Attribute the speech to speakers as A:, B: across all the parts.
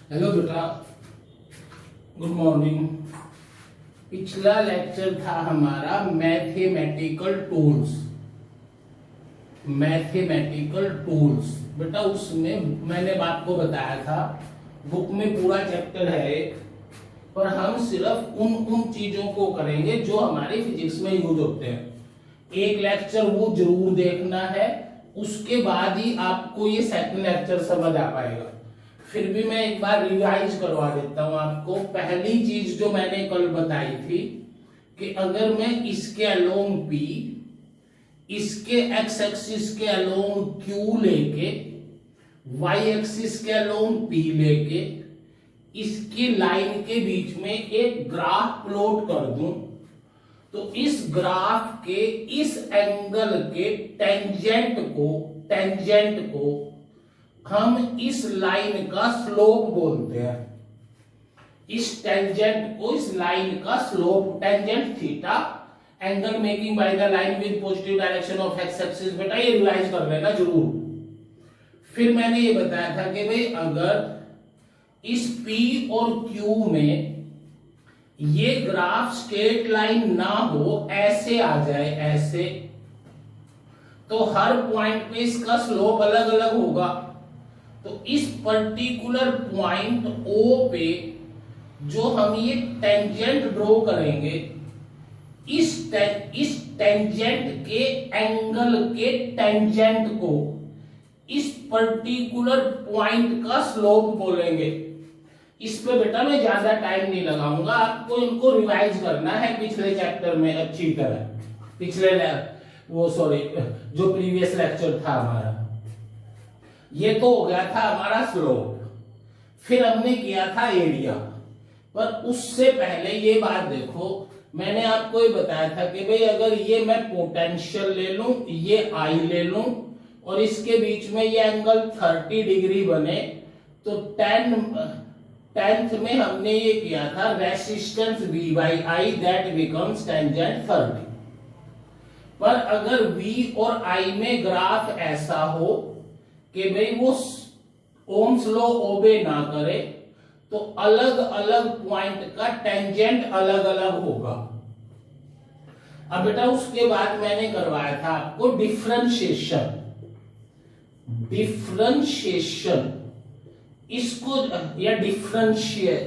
A: Hello बेटा, good morning. पिछला lecture था हमारा मैथमेटिकल टूल्स। मैथमेटिकल टूल्स बेटा, उसमें मैंने आपको बताया था बुक में पूरा चैप्टर है, पर हम सिर्फ उन चीजों को करेंगे जो हमारे फिजिक्स में यूज होते हैं। एक लेक्चर वो जरूर देखना है, उसके बाद ही आपको ये सेकंड लेक्चर समझ आ पाएगा। फिर भी मैं एक बार रिवाइज करवा देता हूं आपको। पहली चीज जो मैंने कल बताई थी कि अगर मैं इसके अलोंग P, इसके एक्स एक्सिस के अलोंग Q लेके, वाई एक्सिस के अलोंग P लेके, इसकी लाइन के बीच में एक ग्राफ प्लॉट कर दूं, तो इस ग्राफ के इस एंगल के टेंजेंट को हम इस लाइन का स्लोप बोलते हैं। इस टेंजेंट को, इस लाइन का slope, tangent theta, angle making by the line with positive direction of x axis. बेटा ये रिवाइज कर लेना जरूर। फिर मैंने ये बताया था कि भाई अगर इस P और Q में ये ग्राफ स्ट्रेट लाइन ना हो, ऐसे आ जाए ऐसे, तो हर पॉइंट पे इसका स्लोप अलग अलग होगा। तो इस पर्टिकुलर पॉइंट O पे जो हम ये टेंजेंट ड्रॉ करेंगे, इस टेंजेंट के एंगल के टेंजेंट को इस पर्टिकुलर पॉइंट का स्लोप बोलेंगे। इस पे बेटा मैं ज्यादा टाइम नहीं लगाऊंगा, आपको इनको रिवाइज करना है पिछले चैप्टर में अच्छी तरह। जो प्रीवियस लेक्चर था हमारा, ये तो हो गया था हमारा स्लोप। फिर हमने किया था एरिया। पर उससे पहले ये बात देखो, मैंने आपको ये बताया था कि भाई अगर ये मैं पोटेंशियल ले लूं, ये I ले लूं, और इसके बीच में ये एंगल 30 डिग्री बने, तो 10th में हमने ये किया था resistance V by I that becomes tangent 30। पर अगर V और I में ग्राफ ऐसा हो कि भाई वो ओम्स लॉ ओबे ना करे, तो अलग अलग पॉइंट का टेंजेंट अलग अलग होगा। अब बेटा उसके बाद मैंने करवाया था आपको डिफरेंशिएशन। इसको या डिफरेंशिएट,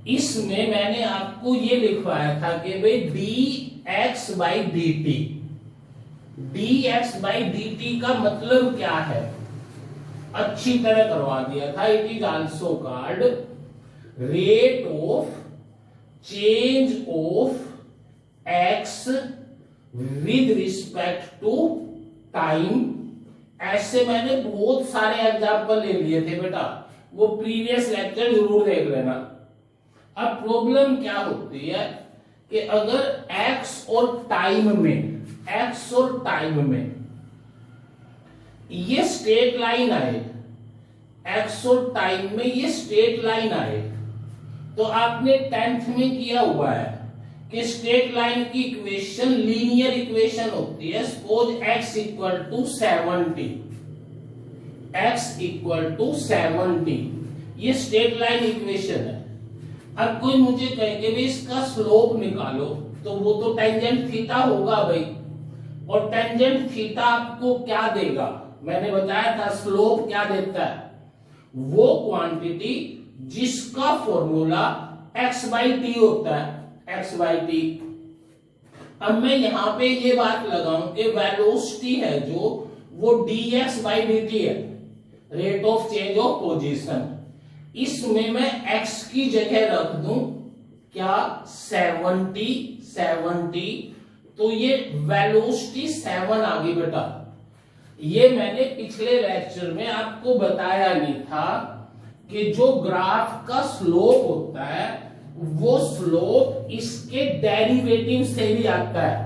A: इसमें मैंने आपको ये लिखवाया था कि भाई dx by dt। dx by dt का मतलब क्या है, अच्छी तरह करवा दिया था। It is also called rate of change of x with respect to time. ऐसे मैंने बहुत सारे एग्जाम्पल ले लिए थे बेटा, वो प्रीवियस लेक्चर जरूर देख लेना। अब प्रॉब्लम क्या होती है कि अगर एक्स और टाइम में ये स्ट्रेट लाइन आए, एक्स और टाइम में ये स्ट्रेट लाइन आए, तो आपने 10th में किया हुआ है कि स्ट्रेट लाइन की इक्वेशन लीनियर इक्वेशन होती है। सपोज x इक्वल टू 70, ये स्ट्रेट लाइन इक्वेशन है। अब कोई मुझे कहे कि भाई इसका स्लोप निकालो, तो वो तो टेंजेंट थीटा होगा भाई, और टेंजेंट थीटा आपको क्या देगा, मैंने बताया था स्लोप क्या देता है, वो क्वांटिटी जिसका फॉर्मूला x बाई टी होता है, x बाई टी। अब मैं यहां पे ये बात लगाऊं कि वेलोसिटी है जो, वो dx बाई dt है, rate of change of position. इसमें मैं x की जगह रख दूं क्या 70, तो ये वेलोसिटी 7 आ गई बेटा। ये मैंने पिछले लेक्चर में आपको बताया नहीं था कि जो ग्राफ का स्लोप होता है, वो स्लोप इसके डेरिवेटिव से भी आता है।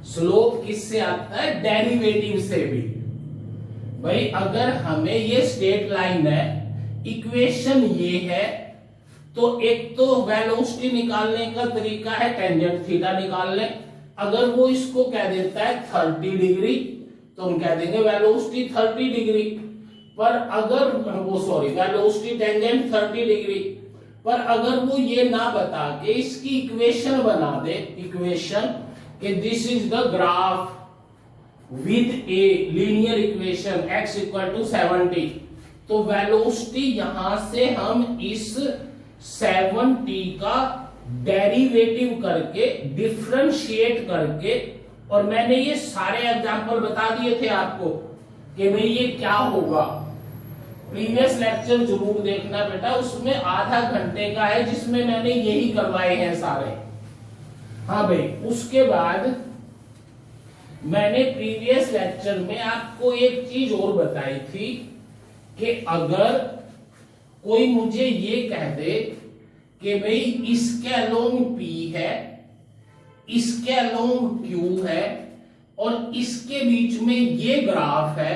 A: स्लोप किससे आता है, डेरिवेटिव से भी। भाई अगर हमें ये स्ट्रेट लाइन है, इक्वेशन ये है, तो एक तो वेलोसिटी निकालने का तरीका है टेंजेंट थीटा निकाल ले। अगर वो इसको कह देता है 30 डिग्री, तो हम कह देंगे वेलोसिटी 30 डिग्री। पर अगर वो सॉरी वेलोसिटी टेंजेंट 30 डिग्री, पर अगर वो ये ना बता के इसकी इक्वेशन बना दे, इक्वेशन कि this is the graph with a linear equation x equal to 70, तो वेलोसिटी यहां से हम इस 70 का डेरिवेटिव करके डिफरेंशिएट करके, और मैंने ये सारे एग्जांपल बता दिए थे आपको कि भाई ये क्या होगा। प्रीवियस लेक्चर जरूर देखना बेटा, उसमें आधा घंटे का है जिसमें मैंने यही करवाए हैं सारे। हाँ भाई, उसके बाद मैंने प्रीवियस लेक्चर में आपको एक चीज और बताई थी कि अगर कोई मुझे ये कह दे कि भाई इसके अलोंग P है, इसके अलोंग Q है और इसके बीच में ये ग्राफ है,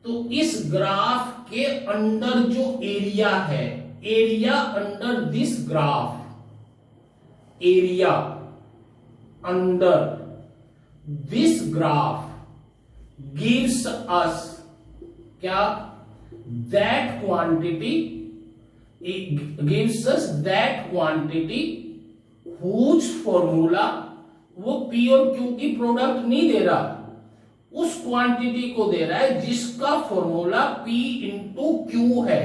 A: तो इस ग्राफ के अंडर जो एरिया है, area under this graph, area under this graph gives us क्या, that quantity, gives us that quantity whose formula, वो P और Q की प्रोडक्ट नहीं दे रहा, उस क्वांटिटी को दे रहा है जिसका फॉर्मूला P इंटू Q है।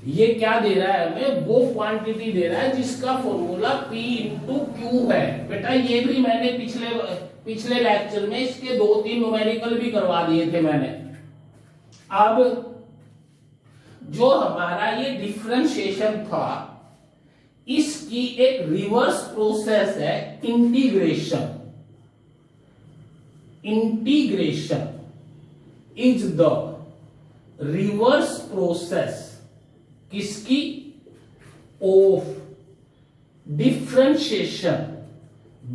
A: ये क्या दे रहा है हमें, वो क्वांटिटी दे रहा है जिसका फॉर्मूला P इंटू Q है। बेटा ये भी मैंने पिछले लेक्चर में इसके 2-3 न्यूमेरिकल भी करवा दिए थे मैंने। अब जो हमारा ये डिफरेंशिएशन था, इसकी एक रिवर्स प्रोसेस है integration. Integration is the reverse process किसकी, of differentiation,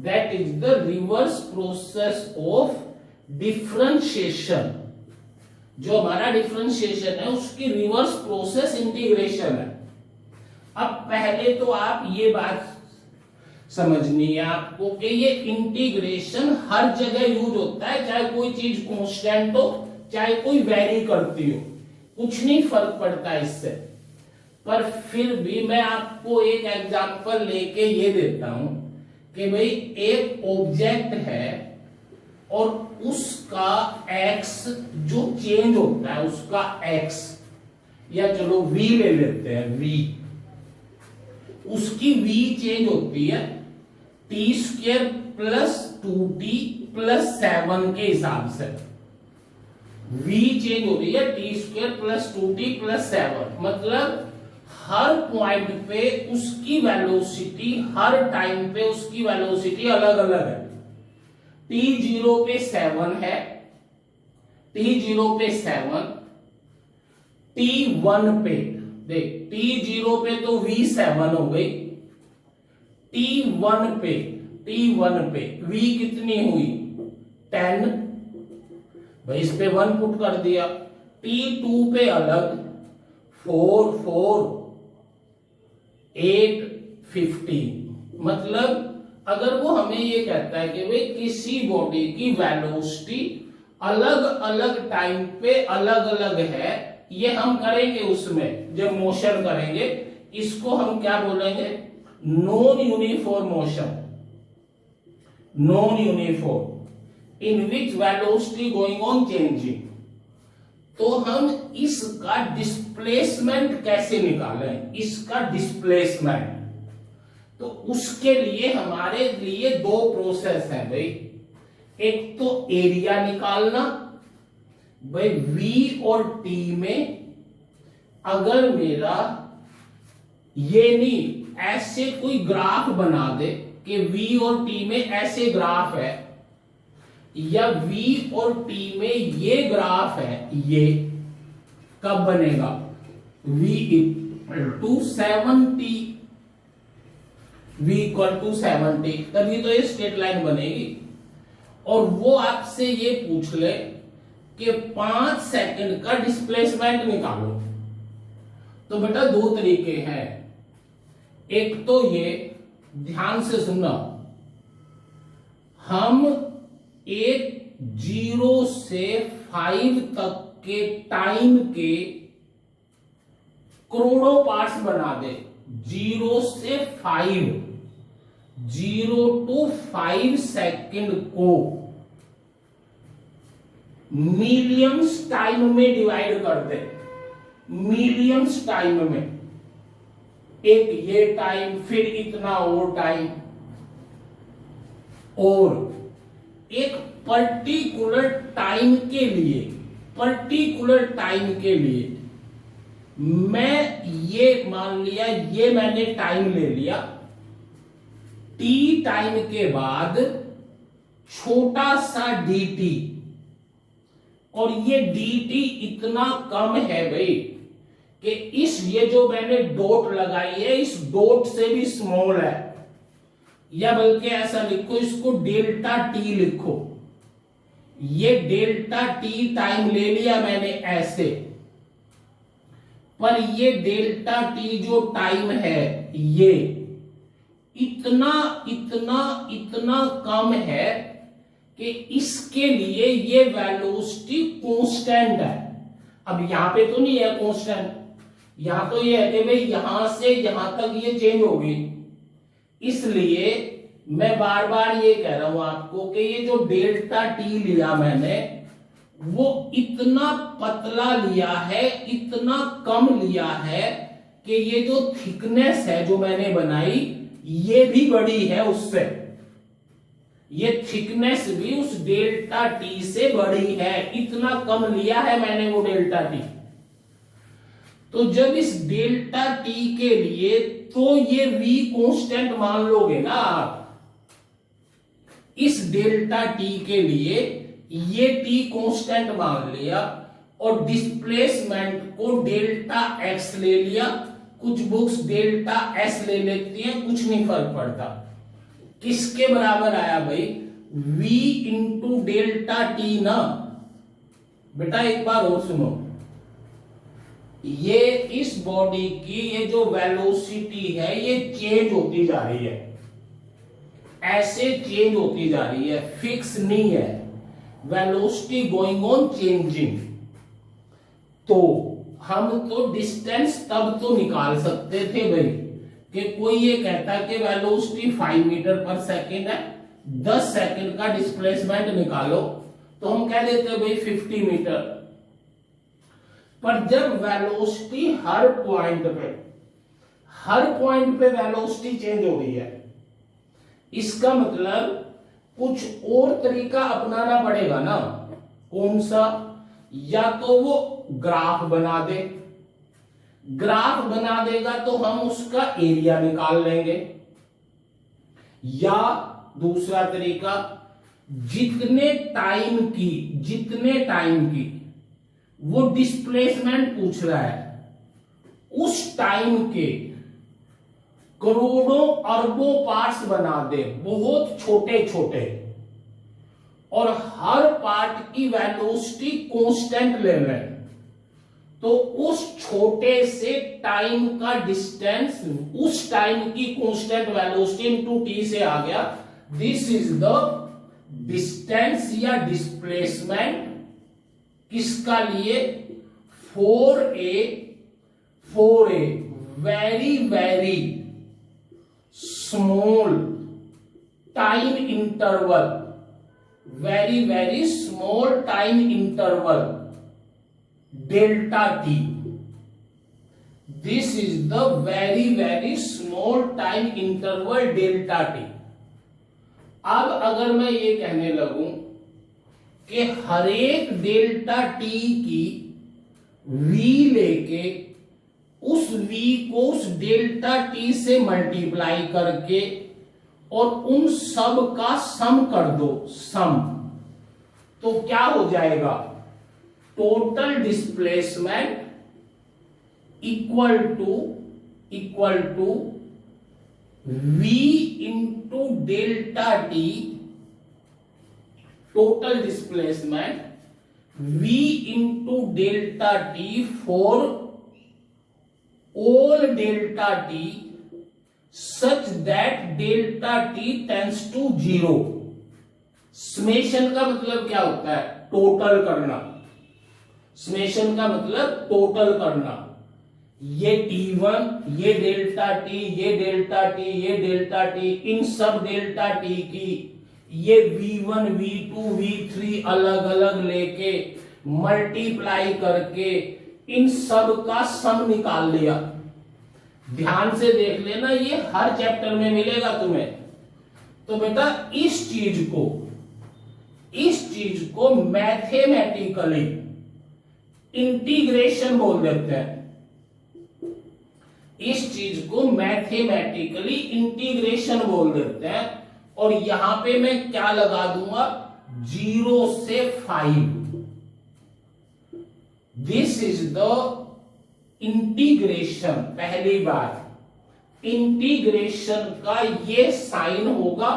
A: that is the reverse process of differentiation. जो हमारा डिफरेंशिएशन है उसकी रिवर्स प्रोसेस इंटीग्रेशन है। अब पहले तो आप ये बात समझनी है आपको कि ये इंटीग्रेशन हर जगह यूज होता है, चाहे कोई चीज कांस्टेंट हो चाहे कोई वेरी करती हो, कुछ नहीं फर्क पड़ता इससे। पर फिर भी मैं आपको एक एग्जांपल लेके ये देता हूं कि भाई एक ऑब्जेक्ट है और उसका एक्स जो चेंज होता है, उसका एक्स, या चलो v ले लेते हैं, v, उसकी v चेंज होती है t² प्लस 2t प्लस 7 के हिसाब से। v चेंज हो रही है t² प्लस 2t प्लस 7, मतलब हर पॉइंट पे उसकी वेलोसिटी, हर टाइम पे उसकी वेलोसिटी अलग अलग है। t0 पे 7 है, t0 पे 7, t1 पे देख, t0 पे तो v7 हो गई, t1 पे v कितनी हुई 10, भाई इस पे 1 पुट कर दिया। t2 पे अलग 4 4 8 15, मतलब अगर वो हमें ये कहता है कि भाई किसी बॉडी की वेलोसिटी अलग अलग टाइम पे अलग अलग है, ये हम करेंगे उसमें जब मोशन करेंगे, इसको हम क्या बोलेंगे, non uniform motion, non uniform in which velocity going on changing. तो हम इसका डिस्प्लेसमेंट कैसे निकालें, इसका डिस्प्लेसमेंट, तो उसके लिए हमारे लिए 2 प्रोसेस हैं भाई। एक तो एरिया निकालना, भाई v और t में अगर मेरा ये नहीं ऐसे कोई ग्राफ बना दे कि v और t में ऐसे ग्राफ है, या v और t में ये ग्राफ है, ये कब बनेगा, v equal to 70, v equal to 70, तभी तो ये स्ट्रेट लाइन बनेगी। और वो आपसे ये पूछ ले कि 5 सेकंड का डिस्प्लेसमेंट निकालो, तो बेटा 2 तरीके हैं। एक तो ये, ध्यान से सुनना, हम एक 0 से 5 तक के टाइम के करोड़ों पार्ट्स बना दे, 0 से 5, 0 to 5 सेकेंड को मिलियंस टाइम में डिवाइड कर दे, मिलियंस टाइम में, एक ये टाइम, फिर इतना और टाइम, और एक पर्टिकुलर टाइम के लिए, पर्टिकुलर टाइम के लिए मैं ये मान लिया, ये मैंने टाइम ले लिया, टी टाइम के बाद छोटा सा dt, और ये dt इतना कम है भाई कि इस, ये जो मैंने डॉट लगाई है, इस डॉट से भी स्मॉल है, या बल्कि ऐसा लिखो, इसको डेल्टा टी लिखो, ये डेल्टा टी टाइम ले लिया मैंने ऐसे, पर ये डेल्टा टी जो टाइम है ये इतना इतना इतना कम है कि इसके लिए ये वेलोसिटी कांस्टेंट है। अब यहां पे तो नहीं है कांस्टेंट, यहां तो ये है कि भाई यहां से यहां तक ये चेंज होगी, इसलिए मैं बार बार ये कह रहा हूं आपको कि ये जो डेल्टा टी लिया मैंने वो इतना पतला लिया है, इतना कम लिया है कि ये जो थिकनेस है जो मैंने बनाई ये भी बड़ी है उससे, ये थिकनेस भी उस डेल्टा टी से बड़ी है, इतना कम लिया है मैंने वो डेल्टा टी। तो जब इस डेल्टा टी के लिए, तो ये v कांस्टेंट मान लोगे ना आप, इस डेल्टा टी के लिए ये t कांस्टेंट मान लिया, और डिस्प्लेसमेंट को डेल्टा x ले लिया, कुछ बुक्स डेल्टा s ले लेती हैं, कुछ नहीं फर्क पड़ता, किसके बराबर आया भाई, v इंटू डेल्टा टी ना। बेटा एक बार और सुनो, ये इस बॉडी की ये जो वेलोसिटी है ये चेंज होती जा रही है, ऐसे चेंज होती जा रही है, फिक्स नहीं है, वेलोसिटी गोइंग ऑन चेंजिंग। तो हम तो डिस्टेंस तब तो निकाल सकते थे भाई कि कोई ये कहता कि वेलोसिटी 5 मीटर पर सेकेंड है, 10 सेकेंड का डिस्प्लेसमेंट निकालो, तो हम कह देते भाई 50 मीटर। पर जब वेलोसिटी हर पॉइंट पे वेलोसिटी चेंज हो रही है, इसका मतलब कुछ और तरीका अपनाना पड़ेगा ना। कौन सा? या तो वो ग्राफ बना दे, ग्राफ बना देगा तो हम उसका एरिया निकाल लेंगे, या दूसरा तरीका जितने टाइम की वो डिस्प्लेसमेंट पूछ रहा है, उस टाइम के करोड़ों अरबों पार्ट्स बना दे, बहुत छोटे छोटे, और हर पार्ट की वेलोसिटी कांस्टेंट ले लें, तो उस छोटे से टाइम का डिस्टेंस उस टाइम की कांस्टेंट वेलोसिटी इनटू टी से आ गया। दिस इज द डिस्टेंस या डिस्प्लेसमेंट किसका लिए? 4a very very small time interval, very very small time interval delta T. This is the very very small time interval delta T. अब अगर मैं ये कहने लगूं कि हर एक डेल्टा टी की v लेके उस v को उस डेल्टा टी से मल्टीप्लाई करके और उन सब का सम कर दो, सम, तो क्या हो जाएगा? Total displacement equal to v into delta t, total displacement v into delta t for all delta t such that delta t tends to 0। Summation का मतलब क्या होता है? टोटल करना। समेशन का मतलब टोटल करना। ये T1, ये डेल्टा T, ये डेल्टा T, ये डेल्टा T, इन सब डेल्टा T की ये V1, V2, V3 अलग अलग लेके मल्टीप्लाई करके इन सब का सम निकाल लिया। ध्यान से देख लेना, ये हर चैप्टर में मिलेगा तुम्हें। तो बेटा इस चीज को मैथमेटिकली इंटीग्रेशन बोल देते हैं। इस चीज को मैथमेटिकली इंटीग्रेशन बोल देते हैं। और यहां पे मैं क्या लगा दूंगा, 0 से 5। This is the integration. पहली बार इंटीग्रेशन का ये साइन होगा।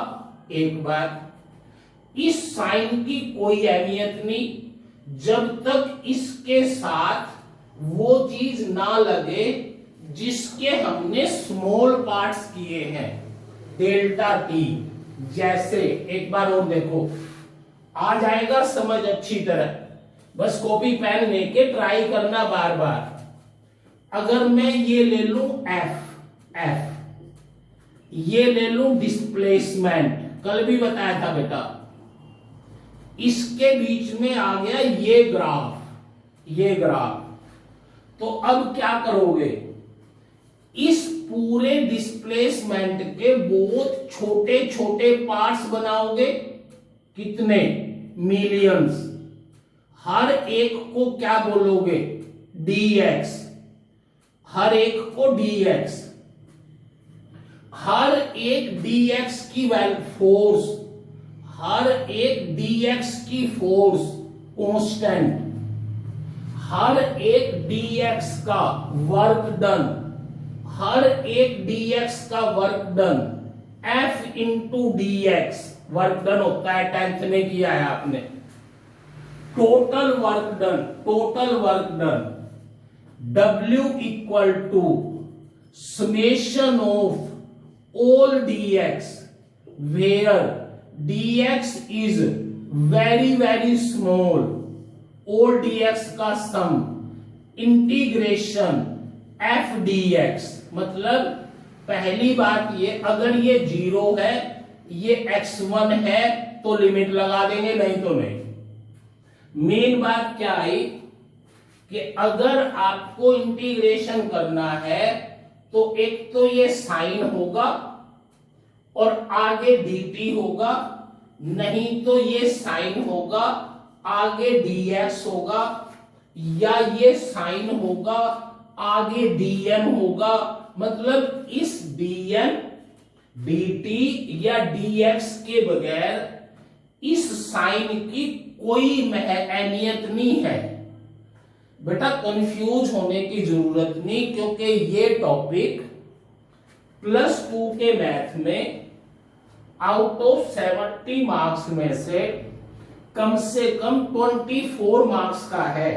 A: एक बार इस साइन की कोई अहमियत नहीं जब तक इसके साथ वो चीज ना लगे जिसके हमने स्मॉल पार्ट्स किए हैं, डेल्टा टी। जैसे एक बार और देखो, आ जाएगा समझ अच्छी तरह। बस कॉपी पेन लेके ट्राई करना बार बार। अगर मैं ये ले लूं एफ, ये ले लूं डिस्प्लेसमेंट, कल भी बताया था बेटा। इसके बीच में आ गया ये ग्राफ। तो अब क्या करोगे, इस पूरे डिस्प्लेसमेंट के बहुत छोटे छोटे पार्ट्स बनाओगे। कितने? मिलियंस। हर एक को क्या बोलोगे, dx। हर एक को dx। हर एक dx की फोर्स, हर एक dx की फोर्स कांस्टेंट, हर एक dx का वर्क डन, हर एक dx का work done f into dx work done होता है, 10th में किया है आपने। Total work done W equal to summation of all dx where dx is very very small, all dx का सम इंटीग्रेशन f dx। मतलब पहली बात ये, अगर ये 0 है, ये x1 है तो लिमिट लगा देंगे, नहीं तो नहीं। मेन बात क्या आई कि अगर आपको इंटीग्रेशन करना है तो एक तो ये साइन होगा और आगे dt होगा, नहीं तो ये साइन होगा आगे dx होगा, या ये साइन होगा आगे dm होगा। मतलब इस dm dt या dx के बगैर इस साइन की कोई अहमियत नहीं है। बेटा कंफ्यूज होने की जरूरत नहीं, क्योंकि ये टॉपिक +2 के मैथ में आउट ऑफ 70 मार्क्स में से कम 24 मार्क्स का है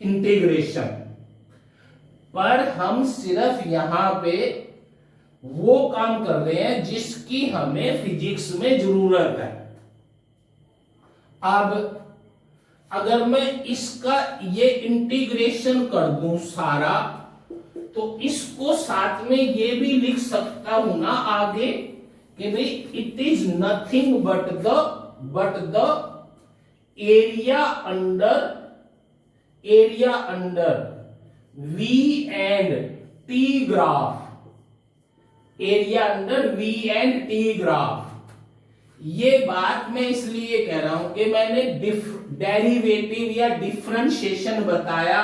A: इंटीग्रेशन। पर हम सिर्फ यहां पे वो काम कर रहे हैं जिसकी हमें फिजिक्स में जरूरत है। अब अगर मैं इसका ये इंटीग्रेशन कर दूं सारा, तो इसको साथ में ये भी लिख सकता हूं ना आगे कि भाई it is nothing but the area under V and T graph, area under V and T graph. ये बात मैं इसलिए कह रहा हूं कि मैंने डेरिवेटिव या डिफरेंशिएशन बताया,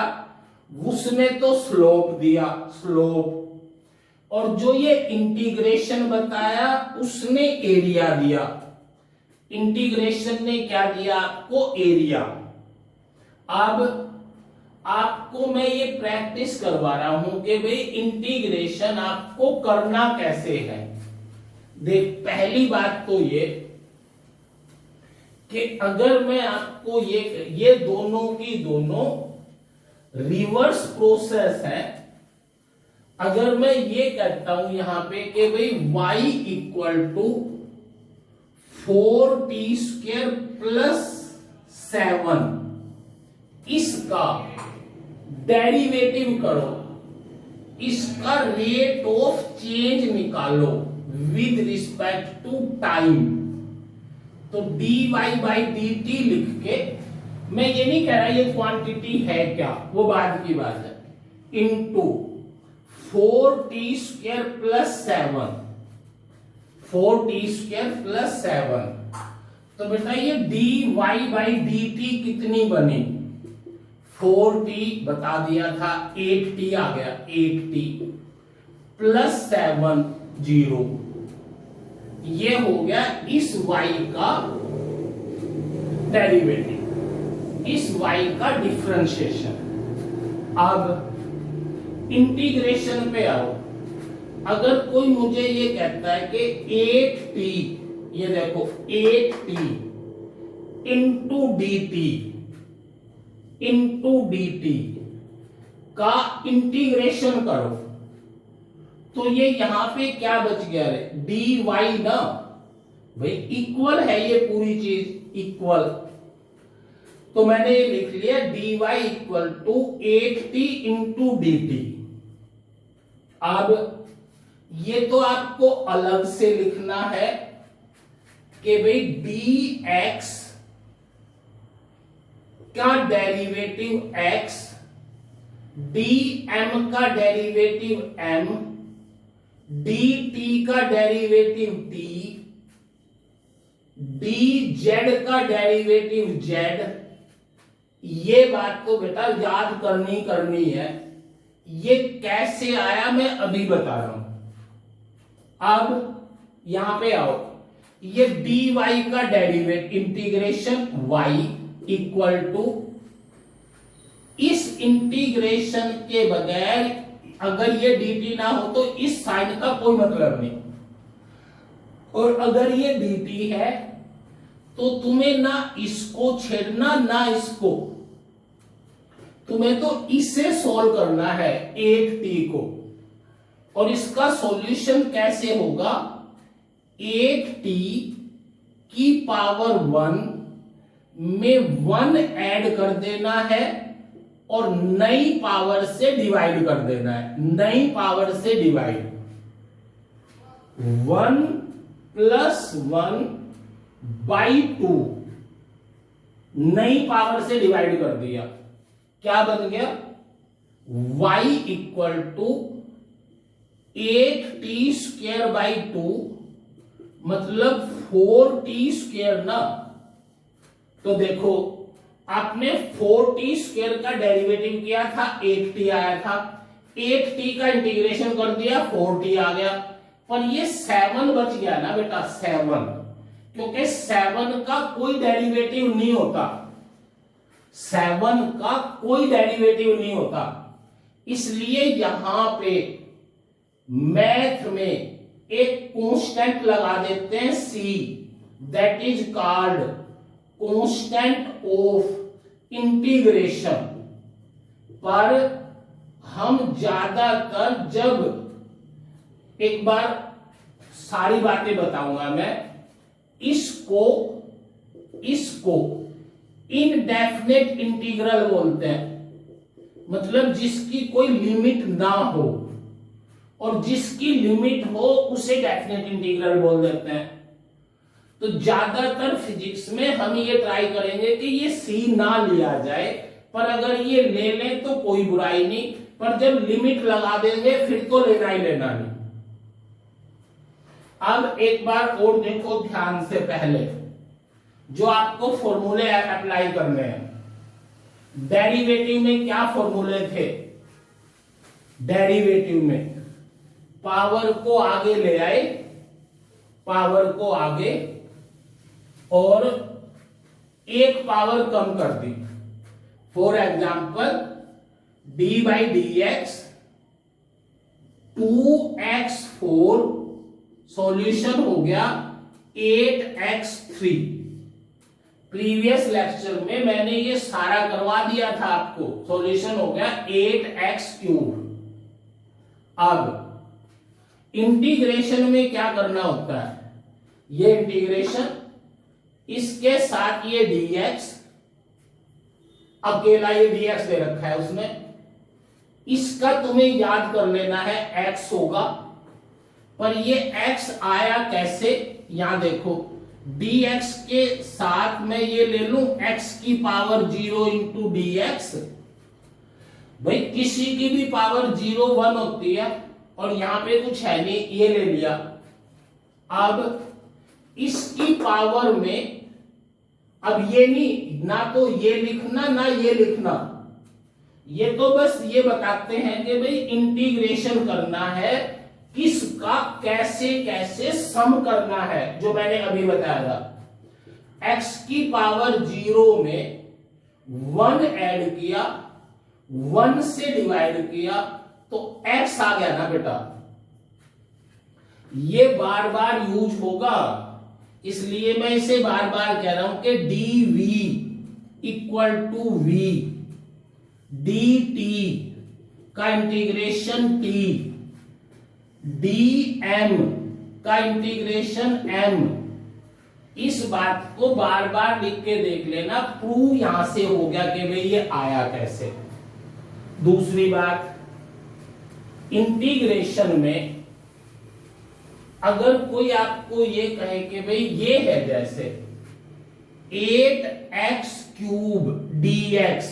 A: उसने तो स्लोप दिया, स्लोप। और जो ये इंटीग्रेशन बताया उसने एरिया दिया। इंटीग्रेशन ने क्या दिया आपको, एरिया। अब आपको मैं ये प्रैक्टिस करवा रहा हूं कि भाई इंटीग्रेशन आपको करना कैसे है। देख, पहली बात तो ये कि अगर मैं आपको ये दोनों की दोनों रिवर्स प्रोसेस है। अगर मैं ये कहता हूं यहां पे कि भाई y इक्वल टू 4t² + 7 इसका डेरिवेटिव करो, इसका रेट ऑफ चेंज निकालो विद रिस्पेक्ट टू टाइम। तो dy बाई dt लिख के, मैं ये नहीं कह रहा ये क्वांटिटी है क्या, वो बाद की बात है, into 4t² plus 7, 4t² plus 7। तो बेटा ये dy बाई dt कितनी बनी, 4t बता दिया था, 8t आ गया, 8t प्लस 7 0, ये हो गया इस y का डेरिवेटिव, इस y का डिफरेंशिएशन। अब इंटीग्रेशन पे आओ। अगर कोई मुझे ये कहता है कि 8t, ये देखो 8t इंटू dt का इंटीग्रेशन करो, तो ये यहां पे क्या बच गया रे, dy ना भाई, इक्वल है ये पूरी चीज, इक्वल। तो मैंने ये लिख लिया dy equal to 8t into dt। अब ये तो आपको अलग से लिखना है कि भाई dx का डेरिवेटिव x, dm का डेरिवेटिव m, dt का डेरिवेटिव t, dz का डेरिवेटिव z। ये बात को बेटा याद करनी है। ये कैसे आया मैं अभी बता रहा हूं। अब यहां पे आओ, ये dy का derivative integration y equal to, इस इंटीग्रेशन के बगैर अगर ये dt ना हो तो इस साइन का कोई मतलब नहीं, और अगर ये dt है तो तुम्हें ना इसको छेड़ना ना इसको, तुम्हें तो इसे सॉल्व करना है 8t को। और इसका सॉल्यूशन कैसे होगा, 8t की पावर 1 में 1 ऐड कर देना है और नई पावर से डिवाइड कर देना है, नई पावर से डिवाइड, 1 प्लस 1 बाई 2, नई पावर से डिवाइड कर दिया। क्या बन गया, y equal to 8t² by 2, मतलब 4t² ना। तो देखो आपने 4t² का डेरिवेटिव किया था, 8t आया था, 8t का इंटीग्रेशन कर दिया, 4t आ गया, पर ये 7 बच गया ना बेटा, 7, क्योंकि 7 का कोई डेरिवेटिव नहीं होता, 7 का कोई डेरिवेटिव नहीं होता। इसलिए यहां पे मैथ में एक कांस्टेंट लगा देते हैं c, that is called constant of integration. पर हम ज्यादातर, जब एक बार सारी बातें बताऊंगा मैं, इसको इनडेफिनेट इंटीग्रल बोलते हैं, मतलब जिसकी कोई लिमिट ना हो, और जिसकी लिमिट हो उसे डेफिनेट इंटीग्रल बोल देते हैं। तो ज्यादातर फिजिक्स में हम ये ट्राई करेंगे कि ये सी ना लिया जाए, पर अगर ये ले लें तो कोई बुराई नहीं, पर जब लिमिट लगा देंगे फिर तो लेना ही लेना नहीं। अब एक बार और देखो ध्यान से, पहले जो आपको फॉर्मूले अप्लाई करने हैं, डेरिवेटिव में क्या फॉर्मूले थे, डेरिवेटिव में पावर को आगे ले आए, पावर को आगे, और एक पावर कम कर दी। For example D by D X 2x4, solution हो गया 8x3। प्रीवियस लेक्चर में मैंने ये सारा करवा दिया था आपको, सॉल्यूशन हो गया 8x3। अब इंटीग्रेशन में क्या करना होता है, ये इंटीग्रेशन, इसके साथ ये dx, अकेला ये dx दे रखा है उसने, इसका तुम्हें याद कर लेना है x होगा, पर ये x आया कैसे, यहां देखो dx के साथ मैं ये ले लूं x की पावर 0 इंटू dx। भाई किसी की भी पावर 0 1 होती है, और यहां पे कुछ है नहीं, ये ले लिया। अब इसकी पावर में अब ये नहीं, ना तो ये लिखना ना ये लिखना, ये तो बस ये बताते हैं कि भाई इंटीग्रेशन करना है, किसका कैसे कैसे सम करना है, जो मैंने अभी बताया था। x की पावर 0 में 1 ऐड किया, 1 से डिवाइड किया तो x आ गया ना बेटा। ये बार बार यूज होगा, इसलिए मैं इसे बार बार कह रहा हूं कि dv equal to v, dt का इंटीग्रेशन t, dm का इंटीग्रेशन m। इस बात को बार बार लिख के देख लेना, प्रूव यहां से हो गया कि भाई ये आया कैसे। दूसरी बात, इंटीग्रेशन में अगर कोई आपको ये कहे कि भाई ये है जैसे 8x क्यूब dx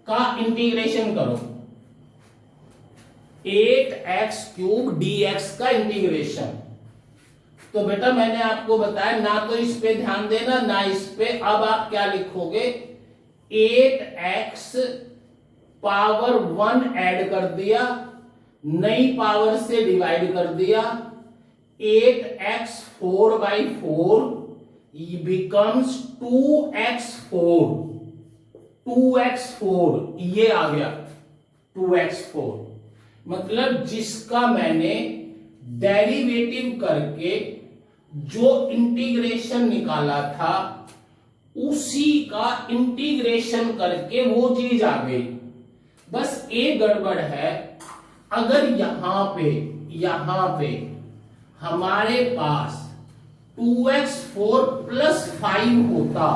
A: का इंटीग्रेशन करो, 8x क्यूब dx का इंटीग्रेशन, तो बेटा मैंने आपको बताया ना तो इस पे ध्यान देना ना इस पे। अब आप क्या लिखोगे, 8x पावर 1 ऐड कर दिया, नई पावर से डिवाइड कर दिया, 8x 4/4 becomes 2x4, 2x4 ये आ गया 2x4। मतलब जिसका मैंने डेरिवेटिव करके जो इंटीग्रेशन निकाला था उसी का इंटीग्रेशन करके वो चीज आ गई। बस एक गड़बड़ है, अगर यहां पे हमारे पास 2x4 + 5 होता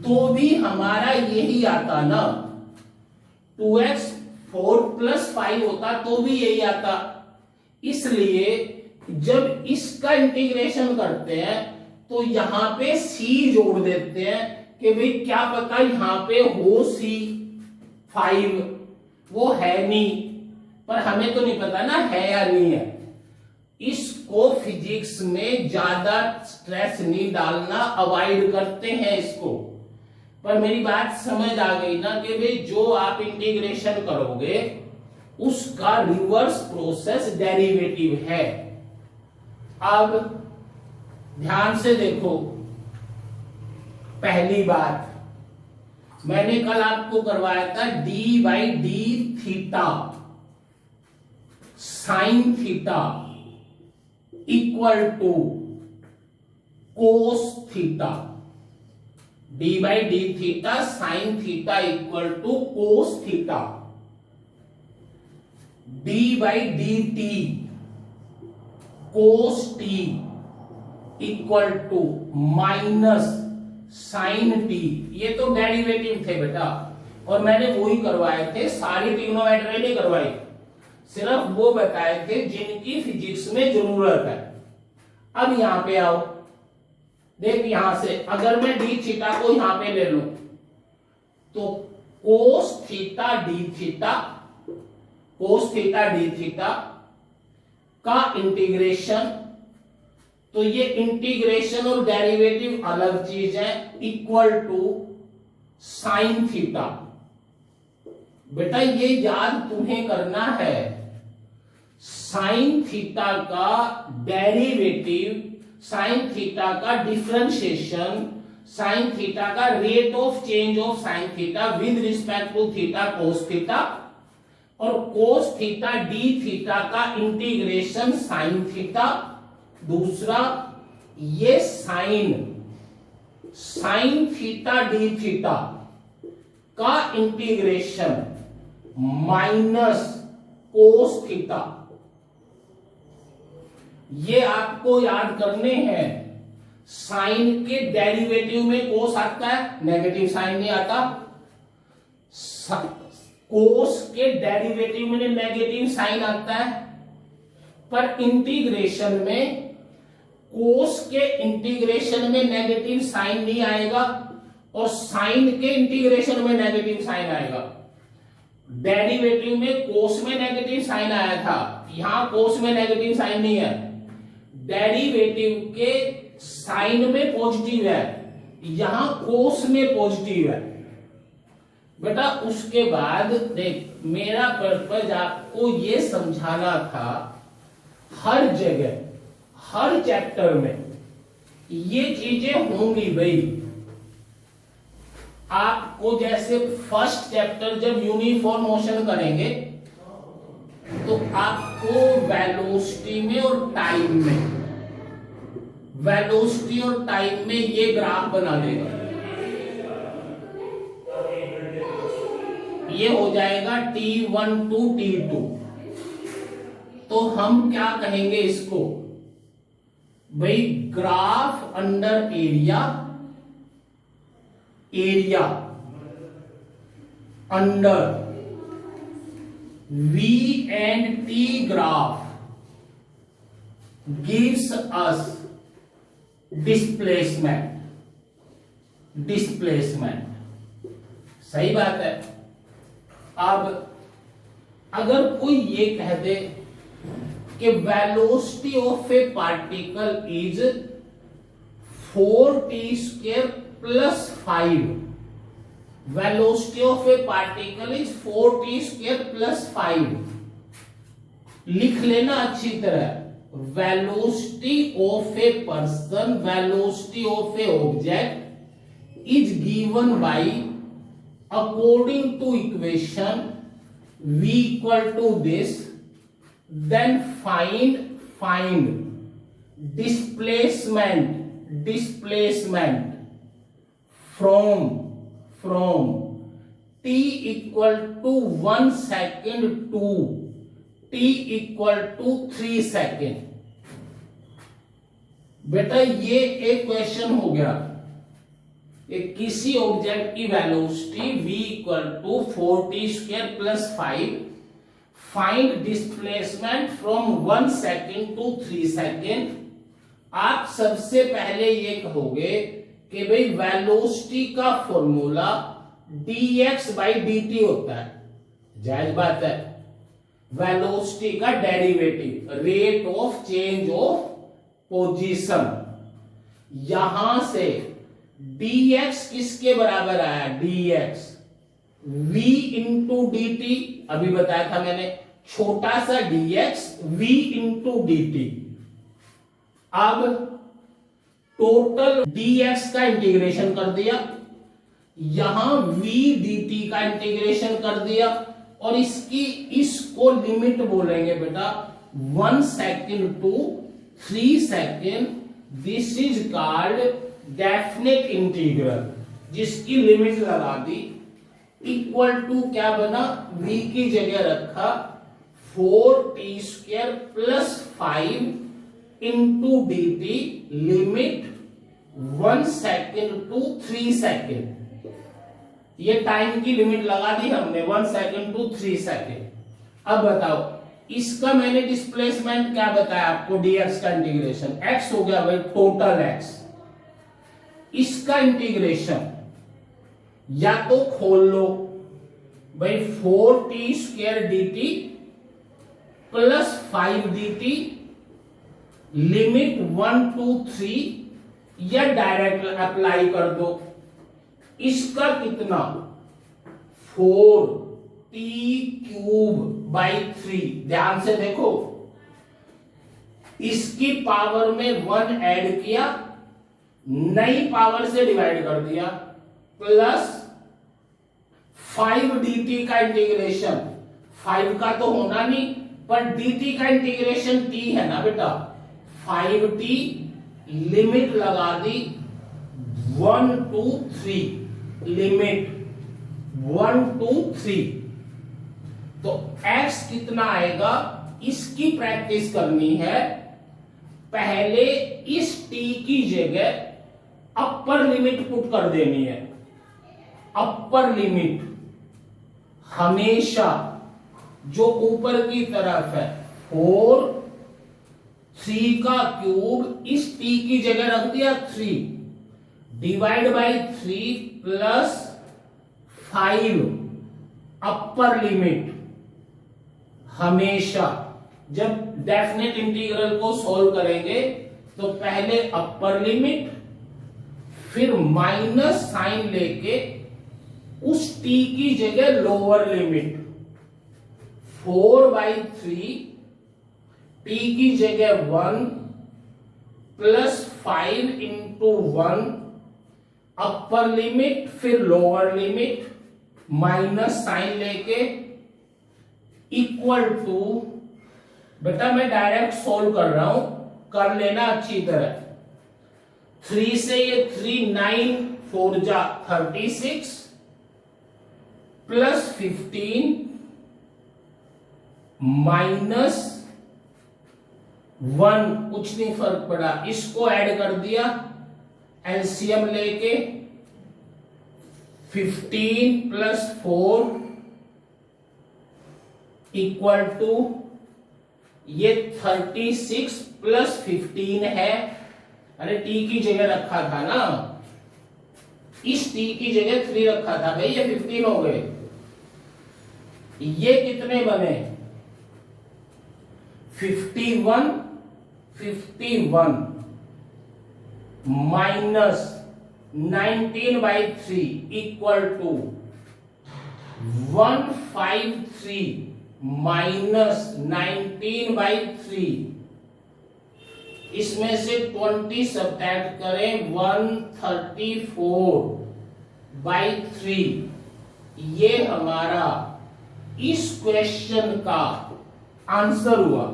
A: तो भी हमारा यही आता ना, 2x4 + 5 होता तो भी यही आता। इसलिए जब इसका इंटीग्रेशन करते हैं तो यहां पे c जोड़ देते हैं कि भाई क्या पता यहां पे हो c5, वो है नहीं, पर हमें तो नहीं पता ना है या नहीं है। इसको फिजिक्स में ज्यादा स्ट्रेस नहीं डालना, अवॉइड करते हैं इसको। पर मेरी बात समझ आ गई ना कि भाई जो आप इंटीग्रेशन करोगे उसका रिवर्स प्रोसेस डेरिवेटिव है। अब ध्यान से देखो, पहली बात मैंने कल आपको करवाया था d/d theta sine theta equal to cos theta, d/d theta sine theta equal to cos theta, d/dt cos t equal to minus sine t। ये तो डेरिवेटिव थे बेटा, और मैंने वही करवाए थे, सारी ट्रिग्नोमेट्री नहीं करवाई, सिर्फ वो बताए थे जिनकी फिजिक्स में जरूरत है। अब यहां पे आओ, देख यहां से अगर मैं डी थीटा को यहां पे ले लूं तो कोस theta d theta, cos theta d theta का इंटीग्रेशन, तो ये इंटीग्रेशन और डेरिवेटिव अलग चीज है, इक्वल टू साइन थीटा। बेटा ये याद तुम्हें करना है, साइन थीटा का डेरिवेटिव, साइन थीटा का डिफरेंशिएशन, साइन थीटा का rate of change of sine theta with respect to theta cos theta, और कोस थीटा डी थीटा का इंटीग्रेशन साइन थीटा। दूसरा ये साइन थीटा डी थीटा का integration minus cos theta. ये आपको याद करने हैं। साइन के डेरिवेटिव में कोस आता है, नेगेटिव साइन नहीं आता, कोस के डेरिवेटिव में नेगेटिव साइन आता है, पर इंटीग्रेशन में कोस के इंटीग्रेशन में नेगेटिव साइन नहीं आएगा और साइन के इंटीग्रेशन में नेगेटिव साइन आएगा। डेरिवेटिव में कोस में नेगेटिव साइन आया था, यहां कोस में नेगेटिव साइन नहीं है। डेरिवेटिव के साइन में पॉजिटिव है, यहां कोस में पॉजिटिव है। बेटा उसके बाद देख, मेरा पर्पज आपको ये समझाना था, हर जगह हर चैप्टर में ये चीजें होंगी भाई। आपको जैसे फर्स्ट चैप्टर जब यूनिफॉर्म मोशन करेंगे तो आपको वेलोसिटी में और टाइम में, वेलोसिटी और टाइम में ये ग्राफ बना देगा, ये हो जाएगा T1 to T2। तो हम क्या कहेंगे इसको भाई, graph under area, area under V and T graph gives us displacement, displacement। सही बात है। अब अगर कोई ये कह दे कि velocity of A particle is 4t² + 5, velocity of A particle is 4t² + 5, लिख लेना अच्छी तरह। Velocity of a person, velocity of A object is given by, according to equation v = this, then find displacement from t = 1 second to t = 3 second। बेटा ये एक question हो गया, किसी ऑब्जेक्ट की velocity v = 4t² + 5, find displacement from 1 second to 3 second. आप सबसे पहले ये कहोगे कि भाई वेलोसिटी का फॉर्मूला dx/dt होता है, जायज बात है। वेलोसिटी का derivative rate of change of position, यहां से dx किसके बराबर आया, dx v × dt, अभी बताया था मैंने, छोटा सा dx v × dt। अब टोटल dx का इंटीग्रेशन कर दिया, यहां v dt का इंटीग्रेशन कर दिया, और इसको लिमिट बोलेंगे बेटा 1 second to 3 second. This is called definite integral, जिसकी लिमिट लगा दी। इक्वल टू क्या बना, v की जगह रखा 4t² + 5 × dt, limit 1 second to 3 second. ये टाइम की लिमिट लगा दी हमने 1 सेकेंड टू 3 सेकेंड। अब बताओ इसका मैंने डिस्प्लेसमेंट क्या बताया आपको, dx का इंटीग्रेशन x हो गया भाई, टोटल x। इसका इंटीग्रेशन या तो खोल लो भाई 4t² dt + 5 dt, limit 1 to 3, या डायरेक्ट अप्लाई कर दो। इसका कितना 4t³ / 3। ध्यान से देखो, इसकी पावर में 1 ऐड किया, नई पावर से डिवाइड कर दिया, प्लस 5 dt का इंटीग्रेशन, 5 का तो होना नहीं, पर dt का इंटीग्रेशन t है ना बेटा, 5t, लिमिट लगा दी 1 to 3, लिमिट 1 to 3। तो x कितना आएगा, इसकी प्रैक्टिस करनी है। पहले इस t की जगह अपर लिमिट पुट कर देनी है, अपर लिमिट हमेशा जो ऊपर की तरफ है 4 3 का क्यूब इस t की जगह रख दिया 3 divide by 3 plus 5 upper limit. हमेशा जब डेफिनेट इंटीग्रल को सॉल्व करेंगे तो पहले अपर लिमिट फिर माइनस साइन लेके उस t की जगह लोअर लिमिट 4/3 t की जगह 1 प्लस 5 इंटू 1 अपर लिमिट फिर लोअर लिमिट माइनस साइन लेके इक्वल टू, बेटा मैं डायरेक्ट सोल्व कर रहा हूं, कर लेना अच्छी तरह। 3 से ये 3 9 4 जा 36 प्लस 15 माइनस 1 कुछ नहीं फर्क पड़ा, इसको ऐड कर दिया एलसीएम लेके 15 प्लस 4 इक्वल टू ये 36 प्लस 15 है। अरे टी की जगह रखा था ना, इस टी की जगह 3 रखा था भाई, ये 15 हो गए। ये कितने बने 51 माइनस 19/3 इक्वल टू 153 माइनस 19/3। इसमें से 20 सब्ट्रैक्ट करें 134/3। ये हमारा इस क्वेश्चन का आंसर हुआ।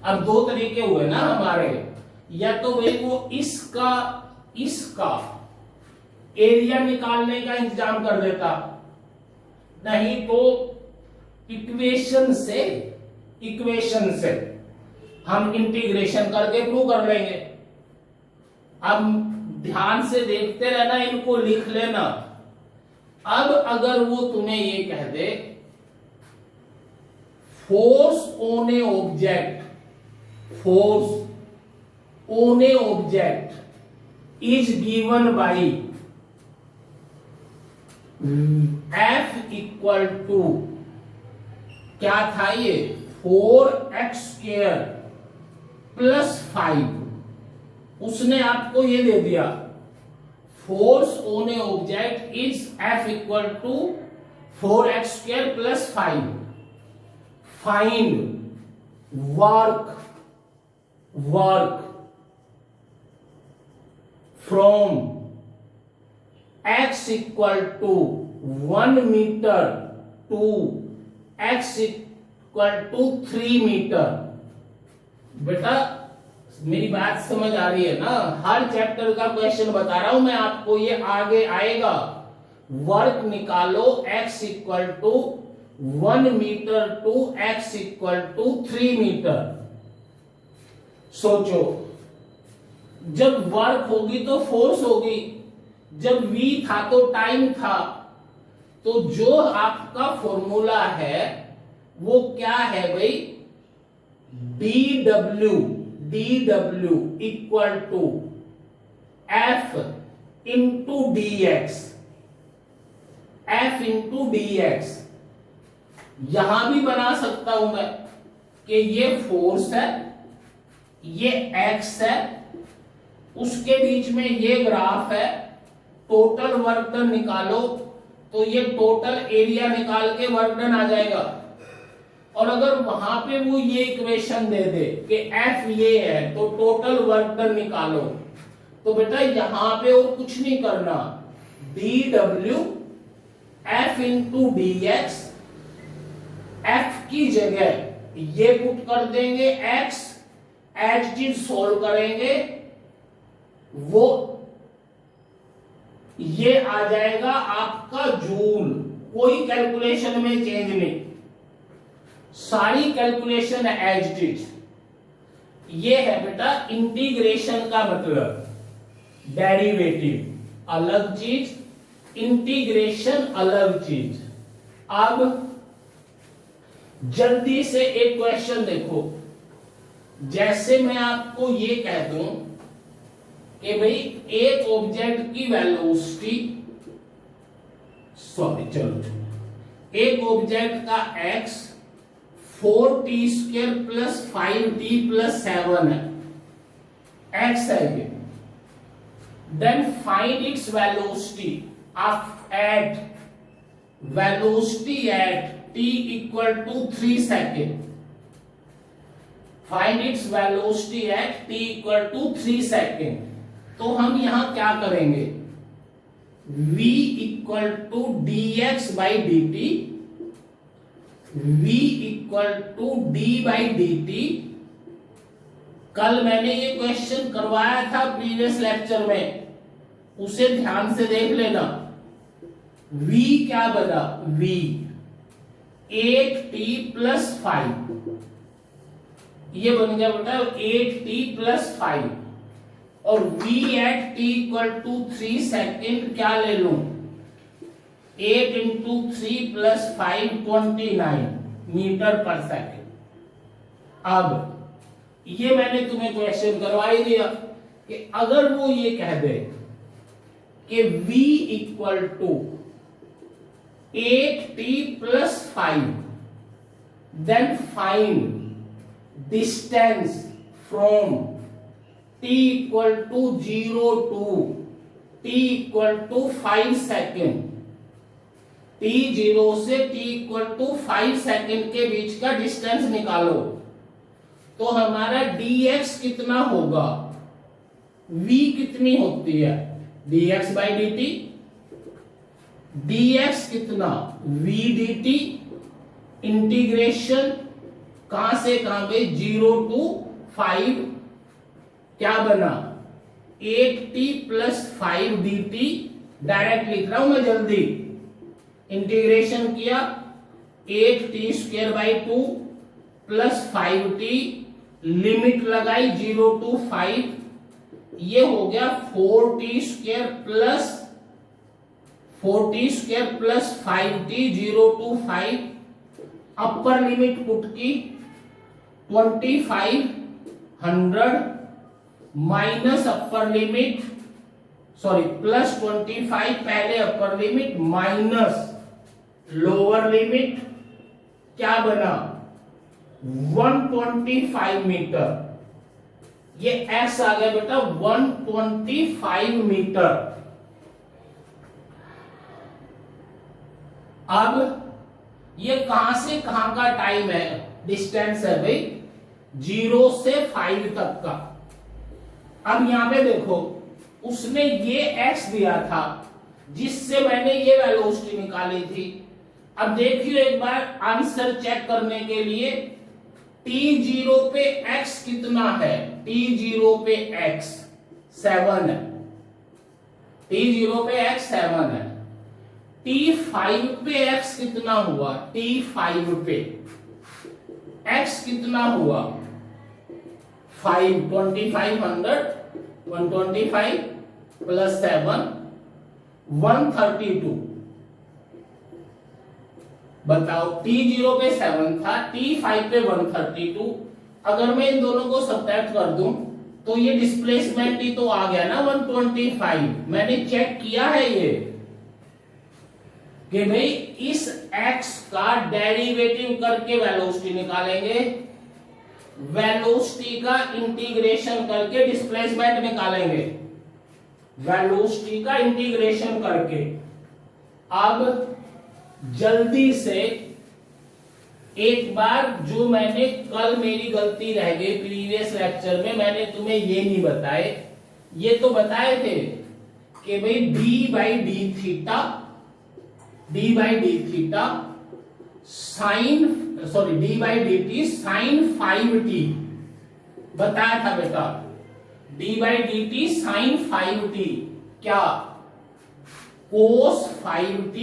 A: अब दो तरीके हुए ना हमारे, या तो भाई वो इसका एरिया निकालने का इंतजाम कर देता, नहीं तो इक्वेशन से हम इंटीग्रेशन करके प्रूव कर लेंगे। अब ध्यान से देखते रहना, इनको लिख लेना। अब अगर वो तुम्हें ये कह दे force on a object is given by F equal to क्या था ये 4x² प्लस 5, उसने आपको ये दे दिया force on a object is F equal to 4x² plus 5। Find work from x equal to 1 metre to x equal to 3 metre. बेटा मेरी बात समझ आ रही है ना, हर चैप्टर का क्वेश्चन बता रहा हूं मैं आपको, ये आगे आएगा। वर्क निकालो x equal to 1 metre to x equal to 3 metre. सोचो, जब वर्क होगी तो फोर्स होगी, जब v था तो टाइम था, तो जो आपका फॉर्मूला है वो क्या है भाई, dw equal to f into dx। यहां भी बना सकता हूं मैं कि ये फोर्स है, ये x है, उसके बीच में ये ग्राफ है, टोटल वर्क डन निकालो तो ये टोटल एरिया निकाल के वर्क डन आ जाएगा। और अगर वहां पे वो ये इक्वेशन दे दे कि F ये है तो टोटल वर्क डन निकालो, तो बेटा यहां पे और कुछ नहीं करना, dw F into dx, F की जगह ये पुट कर देंगे x, as it is solve करेंगे, वो ये आ जाएगा आपका जूल। कोई कैलकुलेशन में चेंज नहीं, सारी कैलकुलेशन एज इट इज। ये है बेटा इंटीग्रेशन का मतलब, डेरिवेटिव अलग चीज, इंटीग्रेशन अलग चीज। अब जल्दी से एक क्वेश्चन देखो, जैसे मैं आपको ये कह दूं कि भाई एक ऑब्जेक्ट की वेलोसिटी, एक ऑब्जेक्ट का x 4t² + 5t + 7 है, x है ये। Then find its velocity at t = 3 second. Find its velocity at t = 3 second. तो हम यहां क्या करेंगे, v = dx/dt, v = d/dt। कल मैंने ये क्वेश्चन करवाया था प्रीवियस लेक्चर में, उसे ध्यान से देख लेना। v क्या बना, v 8t + 5, ये बन गया बेटा 8t + 5। और v at t = 3 सेकेंड क्या ले लूं, 8 × 3 + 5 29 मीटर पर सेकेंड। अब ये मैंने तुम्हें क्वेश्चन करवा ही दिया कि अगर वो ये कह दे कि v = 8t + 5, then find distance from t = 0 to t = 5 second, t0 से t = 5 सेकेंड के बीच का डिस्टेंस निकालो। तो हमारा dx कितना होगा, v कितनी होती है, dx/dt, dx कितना v dt, इंटीग्रेशन कहां से कहां पे 0 to 5, क्या बना 8t + 5 dt। डायरेक्ट लिख रहा हूं मैं जल्दी, इंटीग्रेशन किया 8t² + 5t, लिमिट लगाई 0 to 5, ये हो गया 4t² + 5t 0 to 5। Upper limit put की 2500 माइनस अपर लिमिट +25, पहले upper limit minus lower limit, क्या बना 125 मीटर। ये x आ गया बेटा 125 मीटर। अब ये कहां से कहां का टाइम है, डिस्टेंस है भाई 0 से 5 तक का। अब यहां पे देखो, उसने ये x दिया था जिससे मैंने ये वेलोसिटी निकाली थी। अब देखिए एक बार आंसर चेक करने के लिए, t0 पे x कितना है, t0 पे x 7 है, t0 पे x 7 है। t5 पे x कितना हुआ, t5 पे x कितना हुआ 5, 2500 125 + 7 132। बताओ t0 पे 7 था, t5 पे 132। अगर मैं इन दोनों को सब्ट्रैक्ट कर दूं तो ये डिस्प्लेसमेंट ही तो आ गया ना 125। मैंने चेक किया है ये कि भाई इस x का डेरिवेटिव करके वेलोसिटी निकालेंगे, वेलोसिटी का इंटीग्रेशन करके डिस्प्लेसमेंट निकालेंगे, वेलोसिटी का इंटीग्रेशन करके। अब जल्दी से एक बार, जो मैंने कल मेरी गलती रह गई प्रीवियस लेक्चर में, मैंने तुम्हें ये नहीं बताए, ये तो बताए थे कि भाई d/d theta d/dt sin 5t बताया था बेटा, d/dt sin 5t क्या cos 5t,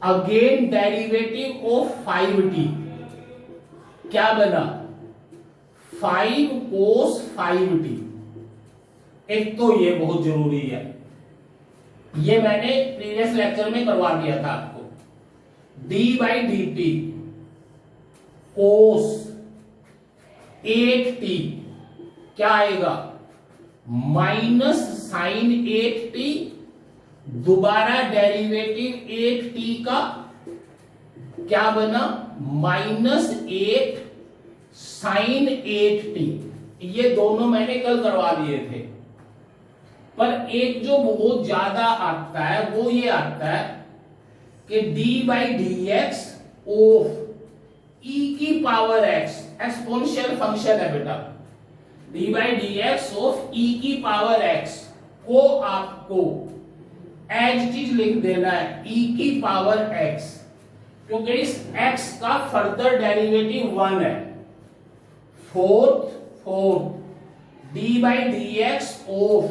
A: again derivative of 5t, क्या बना 5 cos 5t। एक तो ये बहुत जरूरी है, ये मैंने प्रीवियस लेक्चर में करवा दिया था आपको। D by D T cos 8t क्या आएगा, माइनस साइन 8t, दोबारा डेरिवेटिव 8t का क्या बना, माइनस 8 साइन 8t। ये दोनों मैंने कल करवा दिए थे, पर एक जो बहुत ज्यादा आता है वो ये आता है कि D by D X of E की पावर एक्स, एक्सपोनेंशियल फंक्शन है बेटा, D by D X of E की पावर एक्स को आपको एज इट इज लिख देना है ई की पावर एक्स, क्योंकि इस x का फर्दर डेरिवेटिव 1 है। Fourth D by D X of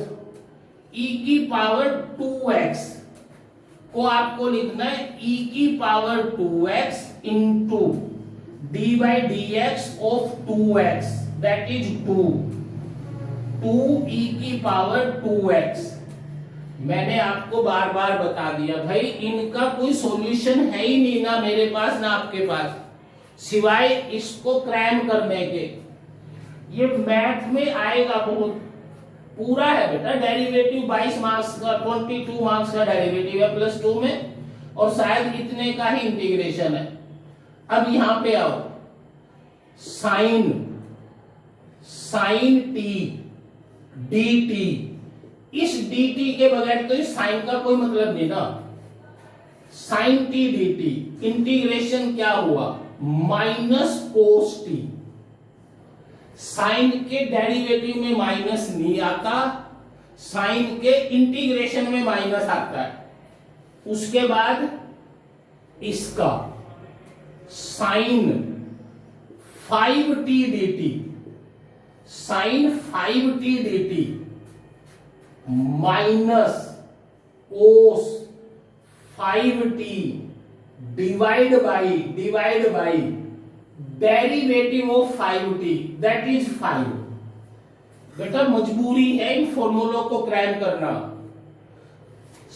A: E की पावर 2x को आपको लिखना है ई की power 2x into D by D X of 2x that is 2 E की पावर 2x। मैंने आपको बार बार बता दिया भाई, इनका कोई सॉल्यूशन है ही नहीं, ना मेरे पास ना आपके पास, सिवाय इसको क्रैम करने के। ये मैथ में आएगा बहुत, पूरा है बेटा, डेरिवेटिव 22 मार्क्स का, 22 मार्क्स का डेरिवेटिव है +2 में, और शायद इतने का ही इंटीग्रेशन है। अब यहां पे आओ, साइन टी डी टी, इस dt के बगैर तो इस साइन का कोई मतलब नहीं ना, साइन टी dt इंटीग्रेशन क्या हुआ, माइनस कोस टी। साइन के डेरिवेटिव में माइनस नहीं आता, साइन के इंटीग्रेशन में माइनस आता है। उसके बाद इसका sine 5t dt, sine 5t dt minus cos 5t divide by derivative of 5t that is 5। बेटा मजबूरी है इन फॉर्मूलों को क्रैम करना।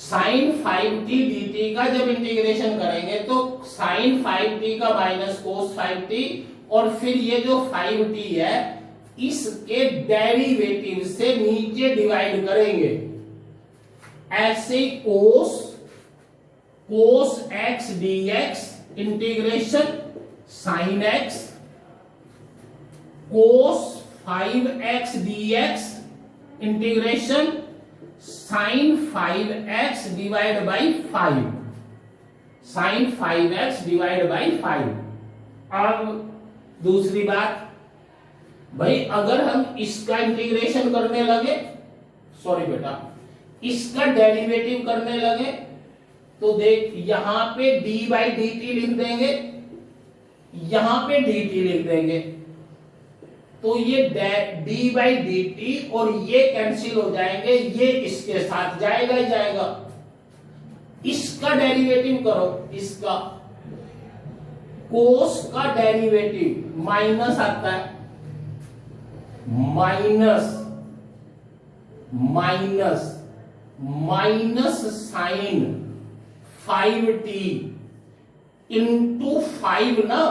A: साइन 5t dt का जब इंटीग्रेशन करेंगे तो साइन 5t का माइनस कोस 5t, और फिर ये जो 5t है इसके डेरिवेटिव से नीचे डिवाइड करेंगे, ऐसे cos x dx integration sine x, cos 5x dx integration sine 5x divide by 5, sine 5x divide by 5। अब दूसरी बात भाई, अगर हम इसका इंटीग्रेशन करने लगे, सॉरी बेटा, इसका डेरिवेटिव करने लगे, तो देख यहां पे d बाई डी टी लिख देंगे, यहां पे dt लिख देंगे, तो ये d बाई डी टी और ये कैंसिल हो जाएंगे, ये इसके साथ जाएगा ही जाएगा। इसका डेरिवेटिव करो, इसका कोस का डेरिवेटिव माइनस आता है, माइनस साइन 5t इंटू 5 ना,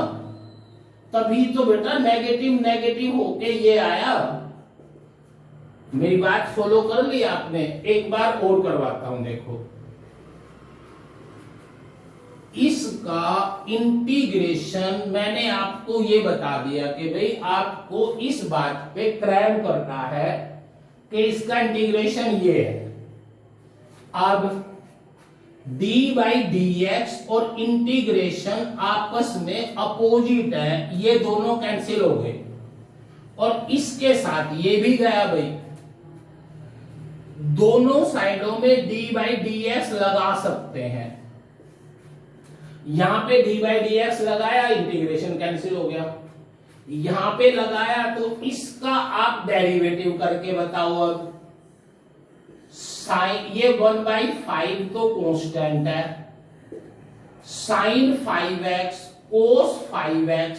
A: तभी तो बेटा नेगेटिव होके ये आया। मेरी बात फॉलो कर ली आपने, एक बार और करवाता हूं, देखो इसका इंटीग्रेशन मैंने आपको ये बता दिया कि भाई आपको इस बात पे क्रैम करना है कि इसका इंटीग्रेशन ये है। अब d बाई डी एक्स और इंटीग्रेशन आपस में अपोजिट है, ये दोनों कैंसिल हो गए, और इसके साथ ये भी गया भाई, दोनों साइडों में d बाई डी एक्स लगा सकते हैं। यहां पे d बाई डी एक्स लगाया, इंटीग्रेशन कैंसिल हो गया, यहां पे लगाया तो इसका आप डेरिवेटिव करके बताओ। अब साइन, ये 1/5 तो कांस्टेंट है, साइन 5x कोस 5x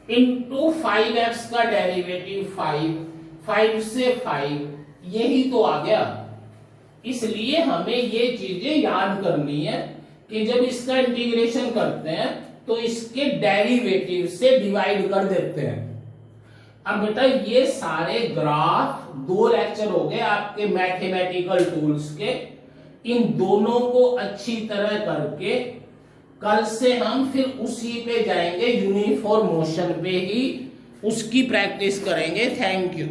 A: इंटू 5x का डेरिवेटिव 5 से 5, यही तो आ गया। इसलिए हमें ये चीजें याद करनी है कि जब इसका इंटीग्रेशन करते हैं तो इसके डेरिवेटिव से डिवाइड कर देते हैं। अब बेटा ये सारे ग्राफ 2 लेक्चर हो गए आपके मैथमेटिकल टूल्स के, इन दोनों को अच्छी तरह करके कल से हम फिर उसी पे जाएंगे, यूनिफॉर्म मोशन पे ही उसकी प्रैक्टिस करेंगे। Thank you.